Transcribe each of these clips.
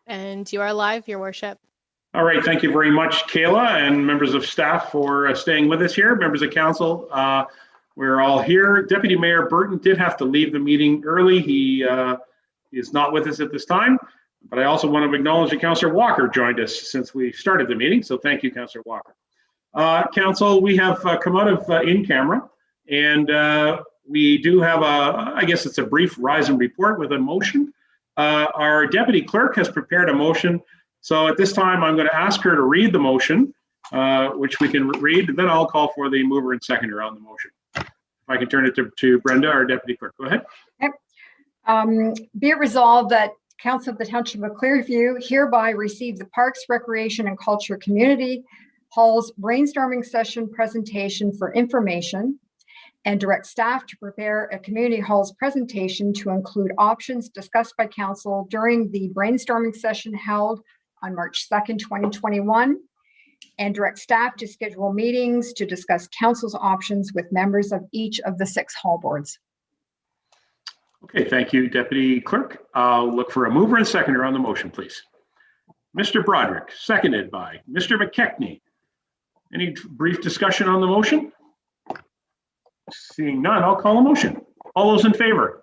And you are live, Your Worship. All right, thank you very much, Kayla, and members of staff for staying with us here. Members of council, we're all here. Deputy Mayor Burton did have to leave the meeting early. He is not with us at this time, but I also want to acknowledge that Councillor Walker joined us since we started the meeting, so thank you, Councillor Walker. Council, we have come out of in-camera, and we do have I guess it's a brief rise and report with a motion. Our deputy clerk has prepared a motion. So at this time, I'm going to ask her to read the motion, which we can read, and then I'll call for the mover and seconder on the motion. If I can turn it to Brenda, our deputy clerk. Go ahead. Yep. Be it resolved that Council of the Township of Clearview hereby receive the Parks, Recreation and Culture Community Hall's brainstorming session presentation for information and direct staff to prepare a community hall's presentation to include options discussed by council during the brainstorming session held on March 2nd, 2021, and direct staff to schedule meetings to discuss council's options with members of each of the 6 hall boards. Okay, thank you, Deputy Clerk. I'll look for a mover and seconder on the motion, please. Mr. Broderick, seconded by Mr. McKechnie. Any brief discussion on the motion? Seeing none, I'll call a motion. All those in favor?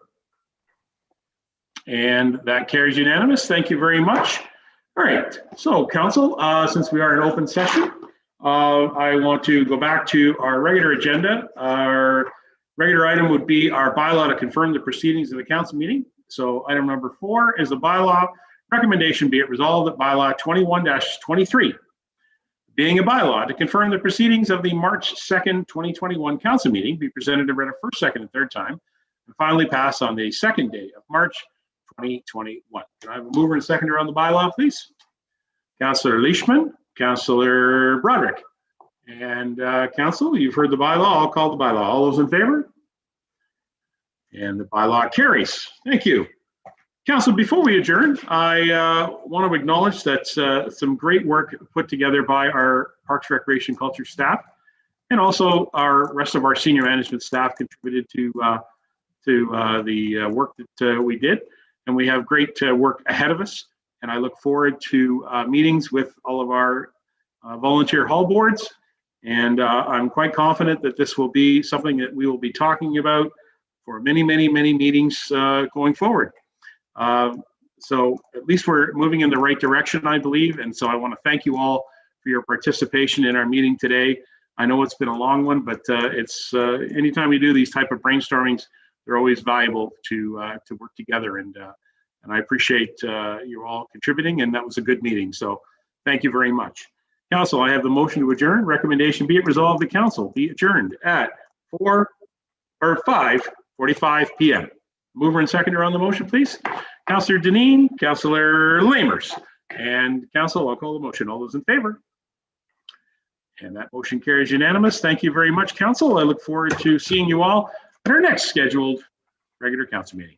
And that carries unanimous. Thank you very much. All right, so council, since we are in open session, I want to go back to our regular agenda. Our regular item would be our bylaw to confirm the proceedings of the council meeting. So item number 4 is the bylaw recommendation, be it resolved that bylaw 21-23, being a bylaw to confirm the proceedings of the March 2nd, 2021 council meeting, be presented and read a first, second, and third time, and finally pass on the second day of March 2021. Can I have a mover and seconder on the bylaw, please? Councillor Leishman, Councillor Broderick, and council, you've heard the bylaw. I'll call the bylaw. All those in favor? And the bylaw carries. Thank you. Council, before we adjourn, I want to acknowledge that some great work put together by our Parks, Recreation, Culture staff, and also our rest of our senior management staff contributed to the work that we did. And we have great work ahead of us. And I look forward to meetings with all of our volunteer hall boards. And I'm quite confident that this will be something that we will be talking about for many, many, many meetings going forward. So at least we're moving in the right direction, I believe. And so I want to thank you all for your participation in our meeting today. I know it's been a long one, but it's anytime you do these type of brainstormings, they're always valuable to work together. And I appreciate you all contributing, and that was a good meeting. So thank you very much. Council, I have the motion to adjourn. Recommendation be it resolved the council be adjourned at 5:45 p.m. Mover and seconder on the motion, please. Councillor Deneen, Councillor Lamers, and council, I'll call the motion. All those in favor? And that motion carries unanimous. Thank you very much, council. I look forward to seeing you all at our next scheduled regular council meeting.